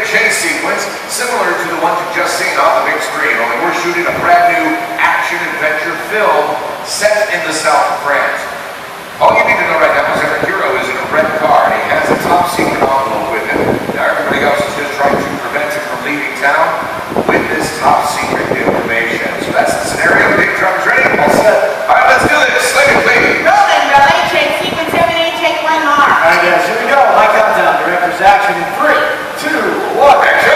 chase sequence, similar to the one you just seen on the big screen, only we're shooting a brand new action-adventure film set in the south of France. All you need to know right now is that our hero is in a red car, and he has a top-secret envelope with him. Now everybody else is just trying to prevent him from leaving town with this top-secret information. So that's the scenario. Big truck is ready. All set. All right, let's do this. Slate it, please. Rolling, Billy. Chase sequence everything. Take 1 mark. All right, guys, here we go. My countdown. Director's action in 3, 2, 1. Action!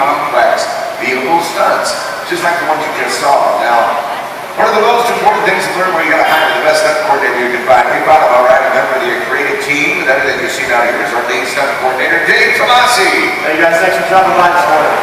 complex vehicle stunts, just like the ones you just saw. Now, one of the most important things to learn when you got to hire the best stunt coordinator you can find. We found, all right, a member of the creative team, and everything you see down here is our lead stunt coordinator, Dave Tomasi. Hey guys, thanks for dropping by this morning.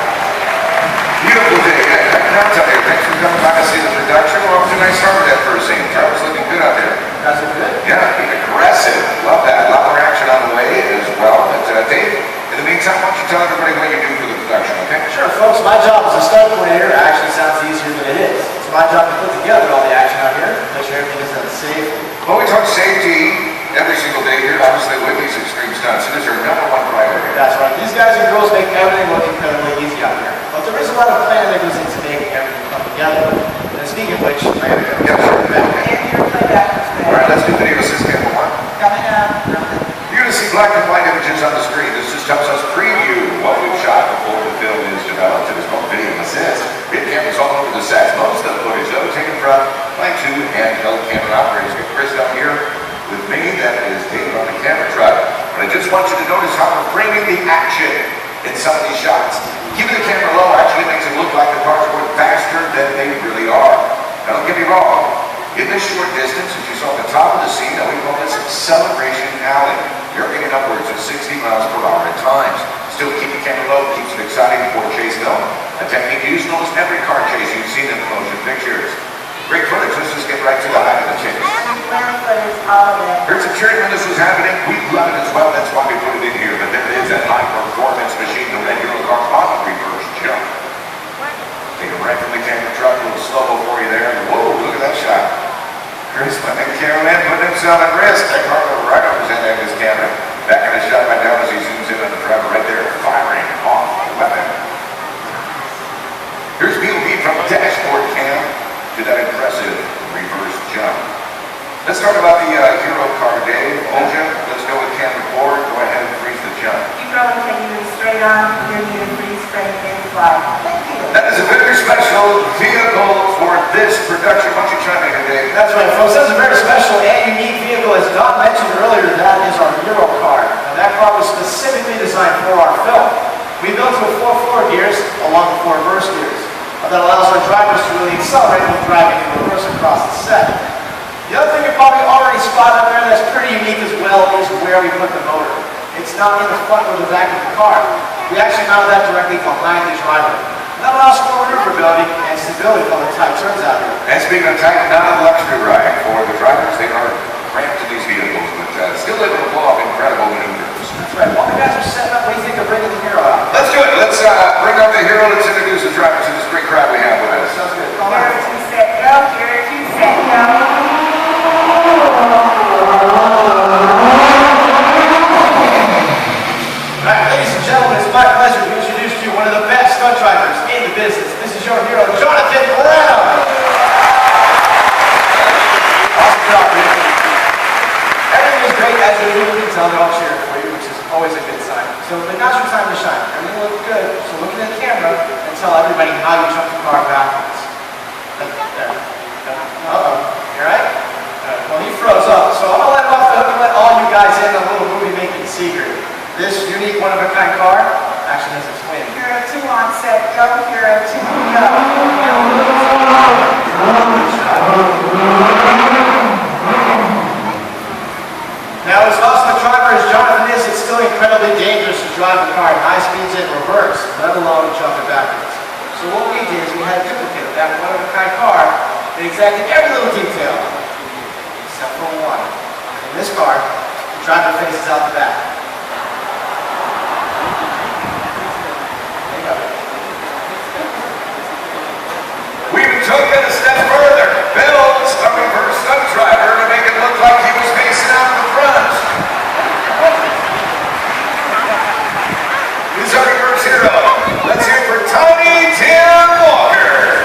Beautiful day. Now tell you, thanks for coming by to see the production. Well, it was a nice start with that first scene. Trevor's looking good out there. Guys look good? Yeah, being aggressive. Love that. A lot more action on the way as well. But Dave, in the meantime, why don't you tell everybody what you do for the production, okay? Sure, folks. My job as a stunt coordinator actually sounds easier than it is. It's my job to put together all the action out here, make sure everything is done safely. Well, we talk safety every single day here, obviously, with these extreme stunts. It is our #1 priority. That's right. These guys and girls make everything look incredibly easy out here. But there is a lot of planning that goes into making everything come together. And speaking of which, I gotta go. Yeah, sure. And your playback was All right, let's do video assist camera 1. coming up. You're going to see black and white images on the screen. This just helps us preview what we've shot before the film is developed. It is called video assist. We have cameras all over the set. Most of the footage, though, taken from my 2 handheld camera operators. We have Chris down here with me. That is Dave on the camera truck. But I just want you to notice how we're framing the action. in some of these shots. Keeping the camera low actually makes it look like the cars are going faster than they really are. Now don't get me wrong, in this short distance, as you saw at the top of the scene, we call this Celebration Alley. You're getting upwards of 60 miles per hour at times. Still keep the camera low, keeps it exciting for chase film. A technique used in almost every car chase you've seen in the motion pictures. Great footage, let's just get right to the height of the chase. Here's a cheering when this was happening. We love it as well, that's why we put it in here. But there it is, that high performance machine, the red Hero car on the reverse jump. Take it right from the camera truck, a little slow for you there. Whoa, look at that shot. Chris, my big cameraman putting himself at risk. That car goes right over his head of his camera. That kind of shot right down as he zooms in on the driver right there, firing off the weapon. Here's POV from dashboard cam to that impressive reverse jump. Let's talk about the Hero car, Dave. Olja, let's go with camera forward. Go ahead and freeze the jump. Keep going, can you move straight on? You're needed freeze, straight, and slide. Thank you. That is a very special vehicle for this production. Why don't you chime in here, Dave? That's right, folks. That's a very special and unique vehicle. As Don mentioned earlier, that is our Hero car. Now, that car was specifically designed for our film. We built it with 4 forward gears along with 4 reverse gears. That allows our drivers to really accelerate when driving in reverse across the set. The other thing you're probably already spotted up there that's pretty unique as well is where we put the motor. It's not in the front or the back of the car. We actually mount that directly behind the driver. That allows for maneuverability and stability while the tight turns out here. And speaking of tight, not a luxury ride for the drivers. They are cramped in these vehicles, but still able to pull off incredible maneuvers. That's right. While the guys are setting up, what do you think of bringing the Hero out? Let's do it. Let's bring up the Hero. Let's introduce the drivers to this great crowd we have with us. Sounds good. Come on. Hero 2 set, go. Hero 2 set, go. Alright, ladies and gentlemen, it's my pleasure to introduce to you one of the best stunt drivers in the business. This is your hero, Jonathan Brown. Awesome job, dude. Everything is great as usual. You can tell they're all cheering for you, which is always a good sign. So, but now's your time to shine. Everything looks good, so look at the camera and tell everybody how you jump the car backwards. There. Uh-oh. You alright? Well, he froze up, so I'm going to let him off the hook and let all you guys in on a little movie-making secret. This unique, one-of-a-kind car actually has a twin. Hero 2 on set, go. Hero 2, go. Now, as awesome a driver as Jonathan is, it's still incredibly dangerous to drive the car at high speeds in reverse, let alone jump it backwards. So what we did is we had a duplicate of that one-of-a-kind car that exacted every little detail, except for one. In this car, the driver faces out the back. There you go. We took it a step further. Built a reverse stunt driver to make it look like he was facing out the front. He's our reverse hero. Let's hear for Tiny Tim Walker.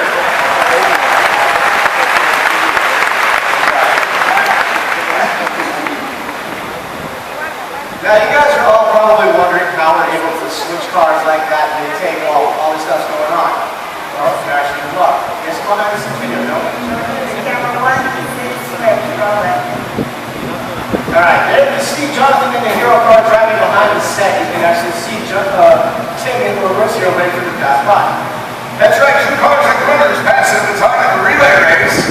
Now, you guys are all probably wondering how we're able to switch cars like that and maintain while all this stuff's going on. Well, you're actually in luck. Guess what I this video, no? Camera 1, 6, ready, roll it. Alright, there you see Jonathan in the Hero car driving behind the set. You can actually see Tim in the reverse Hero ready for the pass by. That's right, 2 cars and runners passing the time of the relay race.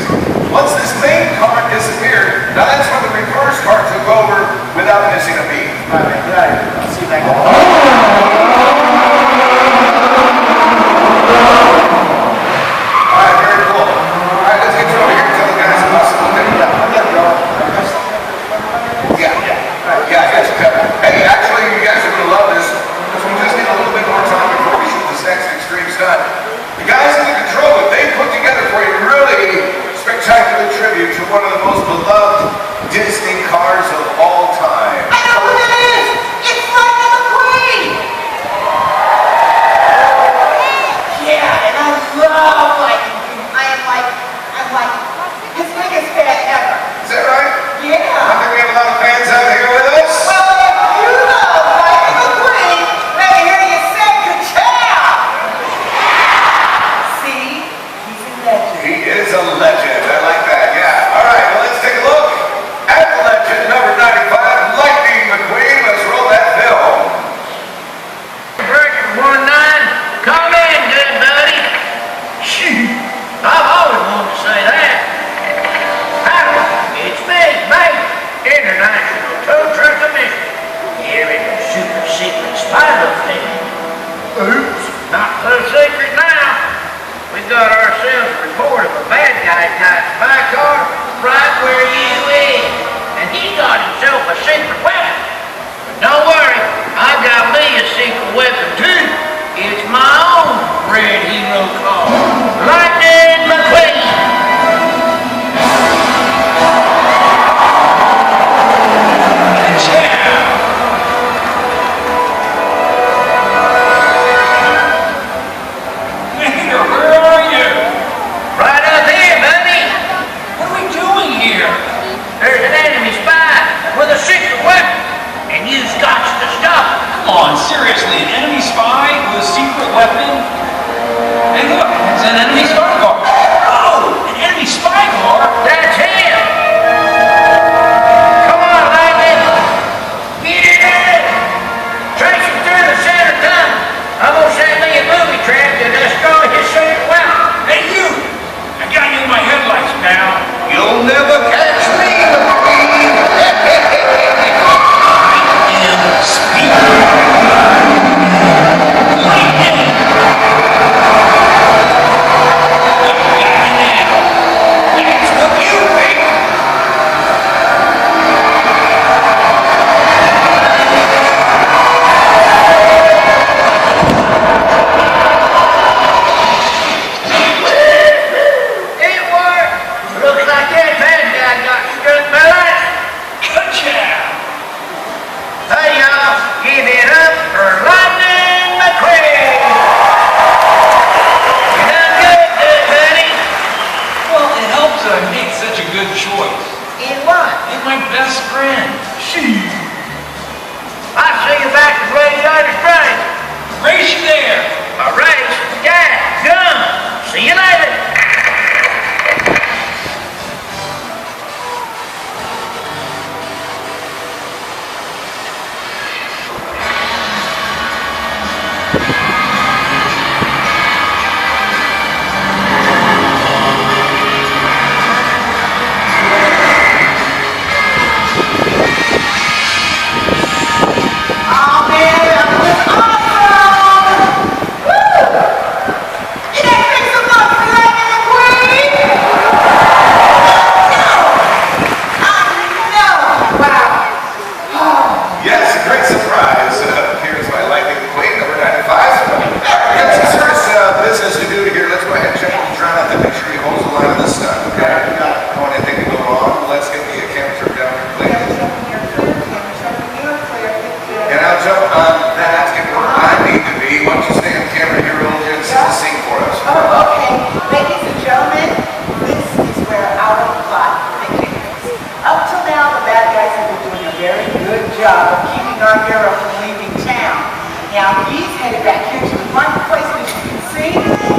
Once this main car disappeared, now that's when the reverse car took over without missing a beat. Alright, man, get out of here. I'll see you back there. Alright, very cool. Alright, let's get you over here and tell the guys about something. Yeah, I got you covered. Hey, actually, you guys are going to love this because we just need a little bit more time before we shoot this next extreme stunt. The guys in the control, what they put together for you really spectacular secret spy book thing. Oops. Not so secret now. We got ourselves a report of a bad guy type spy car right where you is. And he got himself a secret weapon. But don't worry, I got me a secret weapon too. It's my own red hero car, Lightning McQueen. Seriously, an enemy spy with a secret weapon? Hey look, it's an enemy spy car. Oh, an enemy spy car? That's him! Come on, Lightning! Get in there! Trace him through the center tunnel. I'm gonna send me a booby trap to destroy his secret weapon. Hey you! I got you in my headlights now. You'll never catch me, McQueen. Now he's headed back here to the marketplace, and as you can see,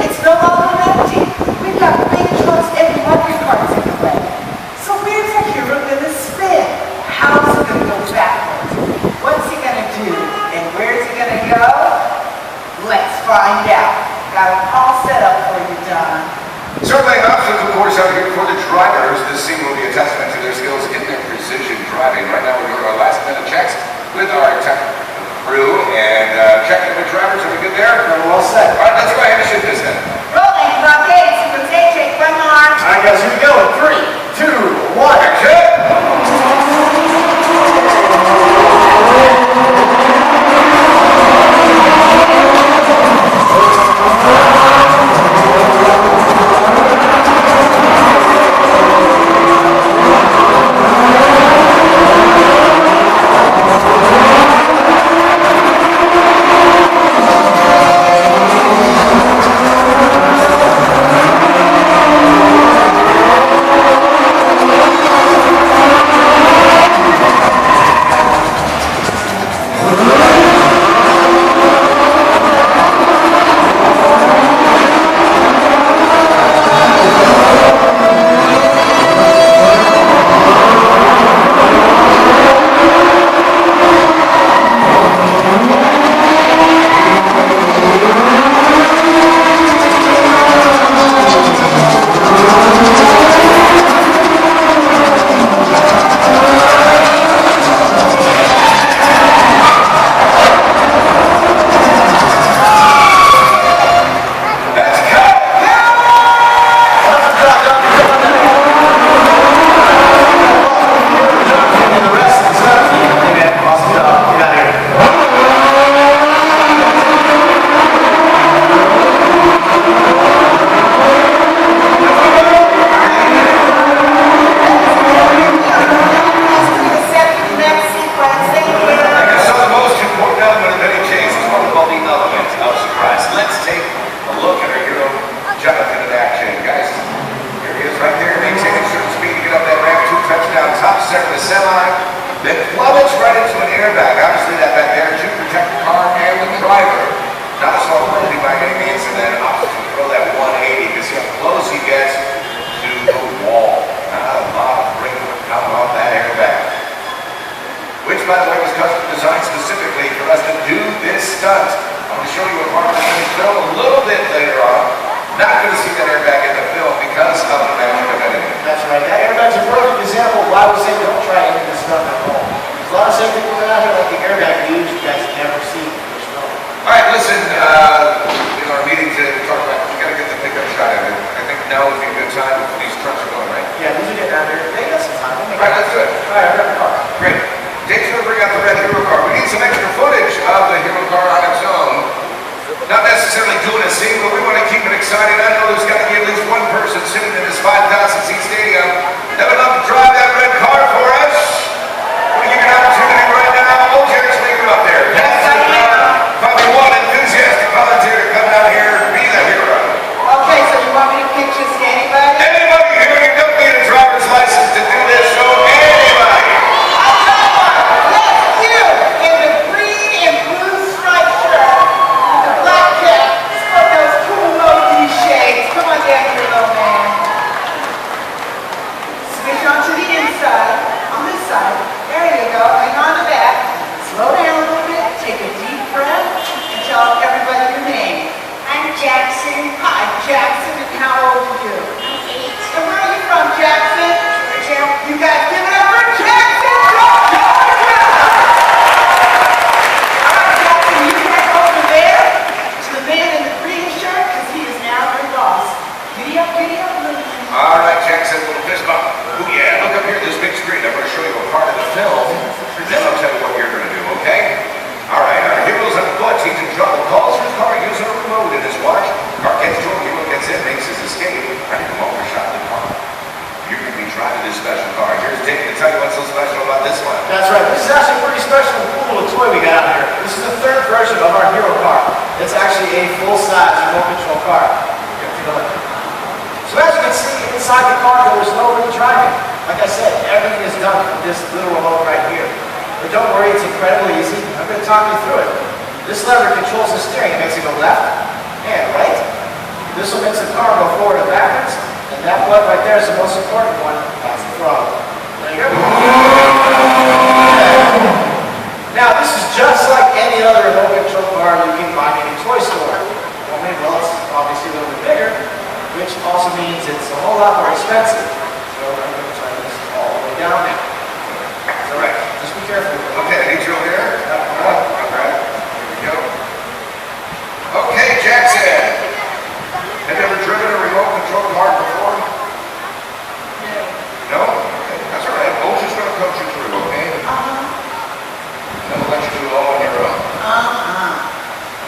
it's no longer empty. We've got big trucks and market carts in the way. So where's that hero gonna spin? How's he gonna go backwards? What's he gonna do? And where's he gonna go? Let's find out. Got it all set up for you, Don. Certainly obstacles, of course, out here for the drivers. This scene will be a testament to their skills in their precision driving. Right now we're doing our last minute checks with our technical crew and checking with drivers. Are we good there? We're all set. All right, let's go ahead and shoot this then. Rolling, blockade, sequence A, take 1 more. I guess here we go in 3, 2, 1. Action! current version of our hero car. It's actually a full-size remote control car. So as you can see, inside the car there was no real driving. Like I said, everything is done with this little remote right here. But don't worry, it's incredibly easy. I'm going to talk you through it. This lever controls the steering. It makes it go left and right. This one makes the car go forward and backwards. And that one right there is the most important one. That's the throttle. There you go. Now, this is just like any other remote control car you can buy in a toy store. Only, well, it's obviously a little bit bigger, which also means it's a whole lot more expensive. So I'm going to turn this all the way down now. All right, just be careful. Okay, I need you over there. All right, here we go. Okay, Jackson. Have you ever driven a remote control car before? No? Okay, that's all right. We'll just going to coach you through, okay? Then we'll let you do it all on your own.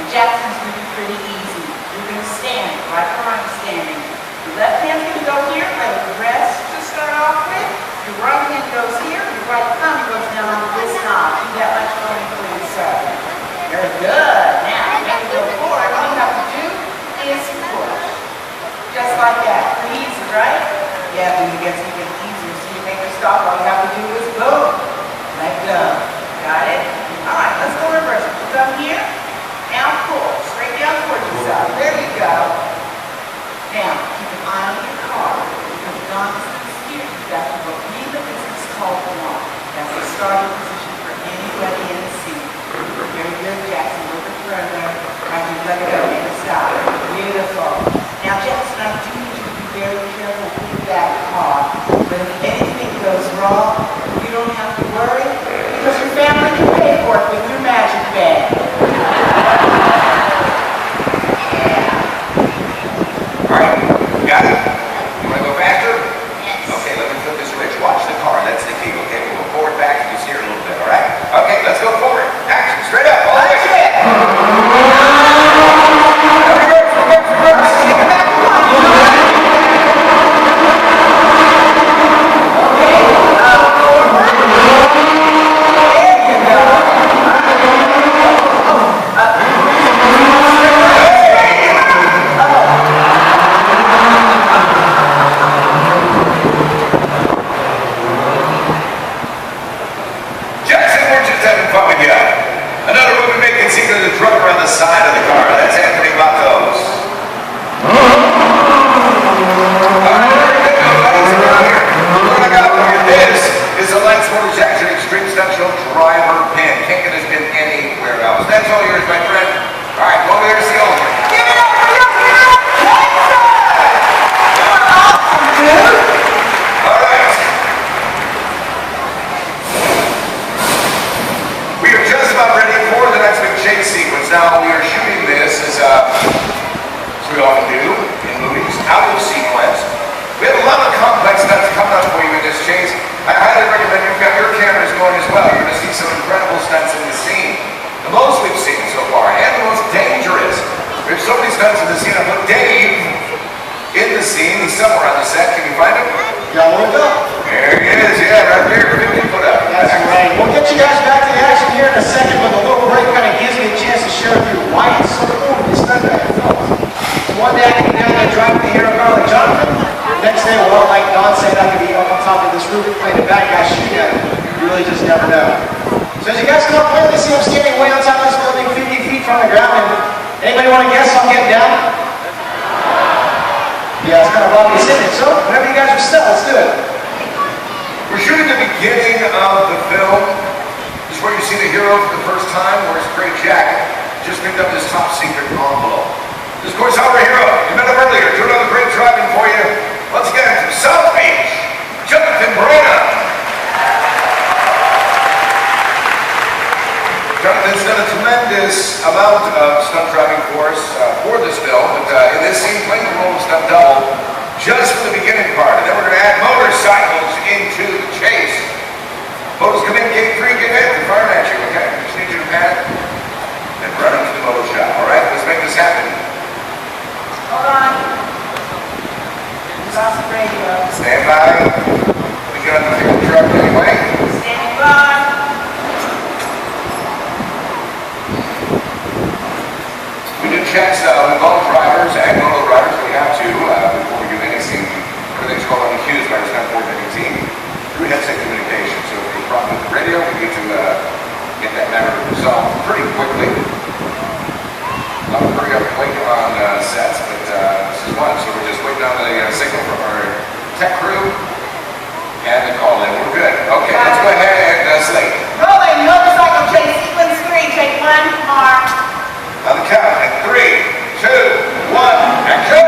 And Jackson's going to be pretty easy. You're going to stand right where I'm standing. Your left hand's going to go here, like the rest to start off with. Your right hand goes here, your right thumb goes down on this knob. Do that much going for yourself. Very good. Now, when you go forward, all you have to do is push. Just like that. Pretty easy, right? Yeah, when it gets even easier, so you make a stop, all you have to do is boom. Let go. Got it? Alright, let's go reverse. Put them here. Now pull. Straight down towards yourself. There you go. Now, keep an eye on your car. Because Don is going to steer you back to what we the business called one. That's the starting position for anybody in the seat. Very good, Jackson. A little bit further. Right, you let it go. And stop. Beautiful. Now, Jackson, I do need you to be very careful with that car. But if anything goes wrong, you don't have to worry, because your family can pay for it with your magic bag. All right, got it? You want to go faster? Yes. Okay, let me flip this switch. Watch the car. That's the key, okay? We'll go forward, back, and you steer a little bit, all right? Okay, let's go forward. Action, straight up, all the way. Now we are shooting this as we often do in movies, out of sequence. We have a lot of complex stunts coming up for you in this chase. I highly recommend you've got your cameras going as well. You're going to see some incredible stunts in the scene. The most we've seen so far, and the most dangerous. We have so many stunts in the scene. I put Dave in the scene. He's somewhere on the set. Can you find him? Yeah, we'll go. There he is. Yeah, right there, 50 foot up. That's right. We'll get you guys back to the action here in a second, but the little break kind of gives me a chance to share with you why it's so cool to be stunt guy films. So one day I can be down there driving the hero car like Jonathan. The next day, well, like Don said, I could be up on top of this roof playing the bad guy shooting at him. You really just never know. So as you guys come up, clearly see I'm standing way on top of this building, 50 feet from the ground. And anybody want to guess how I'm getting down? Yeah, it's kind of obvious, isn't it? So whenever you guys are set, let's do it. We're shooting the beginning of the film. This is where you see the hero for the first time, wears a gray jacket, just picked up this top secret envelope. This is, of course, our hero. You met him earlier. Do another great driving for you. Once again, from South Beach, Jonathan Moreno. Jonathan's done a tremendous amount of stunt driving for us for this film, but in this scene, playing the role of stunt double just for the beginning part. And then we're going to add motorcycles into the chase. Motors come in, gate 3, get in, they're firing at you, okay? Just need you to pat and run into the motor shop. All right, let's make this happen. Hold on. It's off the radio. Stand by. We got the fuel truck anyway. Standing by. checks with all drivers and moto riders we have to before we do anything. Everything's called on the cues by the stunt coordinating team through headset communication. So if there's a problem with the radio, we need to get that matter resolved pretty quickly. Not a hurry up wait on sets, but this is one. So we're just waiting on the signal from our tech crew and the call in. We're good. Okay, let's go ahead and slate. Rolling motorcycle chase sequence 3, take 1, mark. On the count at 3, 2, 1, action!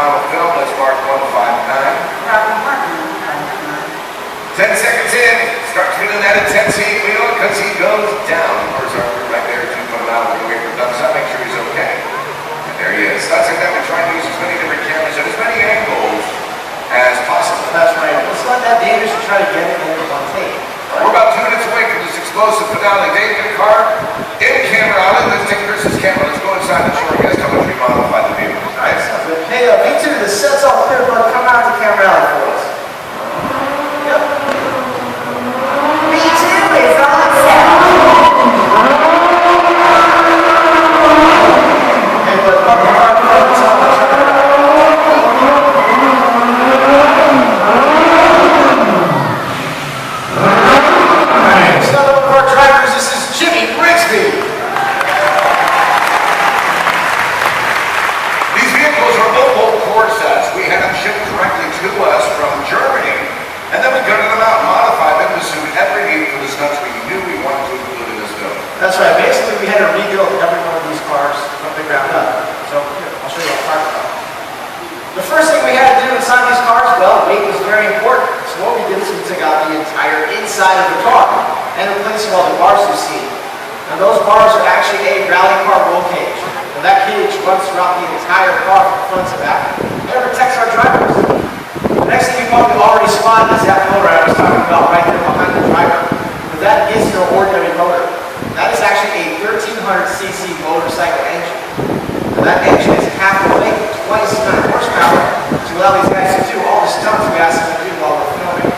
model film. Let's mark 159. 10 seconds in, start feeling that intensity, wheel, because he goes down. Of course, our crew right there, 2 put him out with the wave for thumbs up, make sure he's okay. And there he is. That's like that, we try and use as many different cameras at as many angles as possible. That's right. It's not that dangerous to try to get it in one take. We're about 2 minutes away from this explosive finale. Dave, get a car, in camera on it. Let's take Chris's camera. Let's go inside and show our guests how much we modified the vehicle. Nice. Hey, V2, the set's all clear, bud. Come out to camera alley for us. Yep. V2 is on set. Hey, bud, come on. That's right. Basically, we had to rebuild every one of these cars from the ground up. So here, I'll show you what I'm talking about. The first thing we had to do inside these cars, well, weight was very important. So what we did is we took out the entire inside of the car and replaced all the bars you see. Now those bars are actually a rally car roll cage. And that cage runs throughout the entire car from front to back. And it protects our drivers. The next thing you probably already spotted is that motor I was talking about right there behind the driver. But that is your ordinary motor. That is actually a 1300cc motorcycle engine. Now that engine is half the weight, twice the amount of horsepower to allow these guys to do all the stunts we asked them to do while we're filming.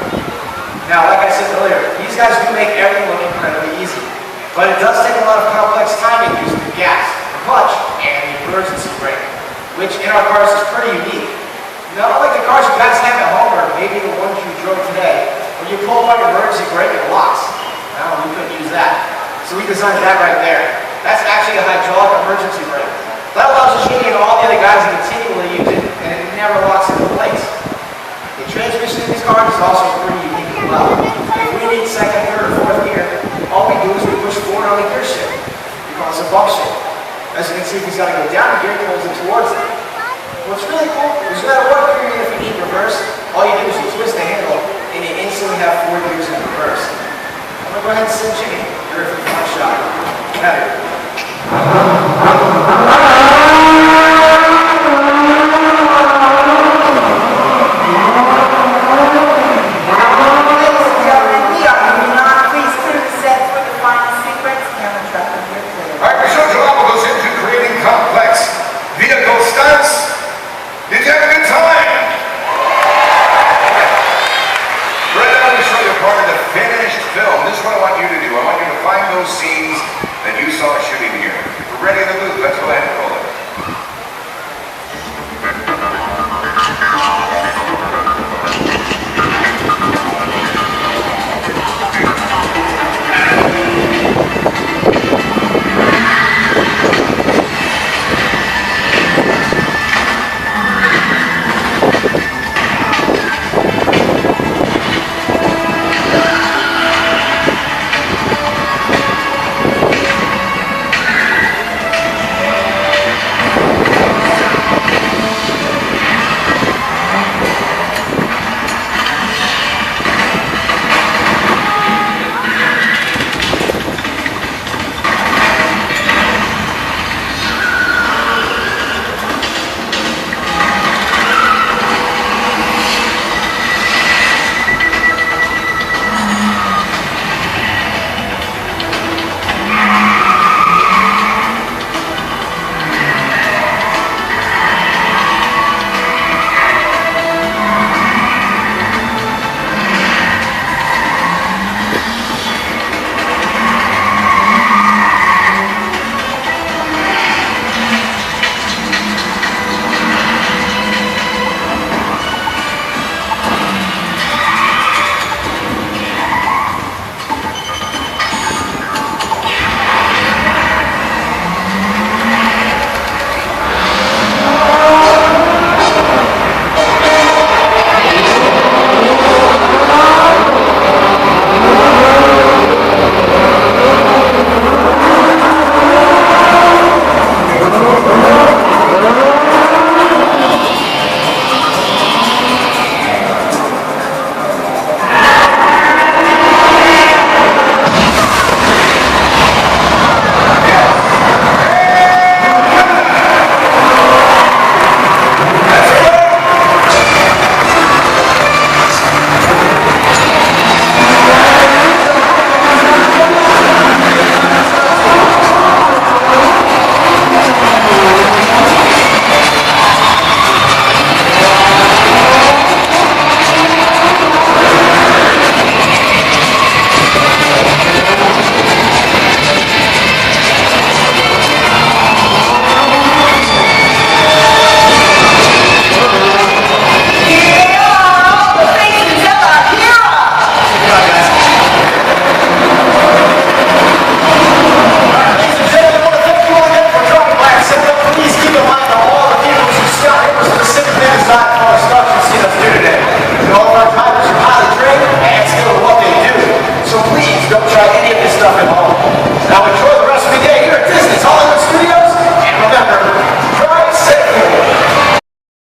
Now, like I said earlier, these guys do make everything look incredibly easy. But it does take a lot of complex timing using the gas, the clutch, and the emergency brake, which in our cars is pretty unique. Not like the cars you guys have at home or maybe the ones you drove today, when you pull up your emergency brake, it locks. Now, we couldn't use that. So we designed that right there. That's actually a hydraulic emergency brake. That allows us to get all the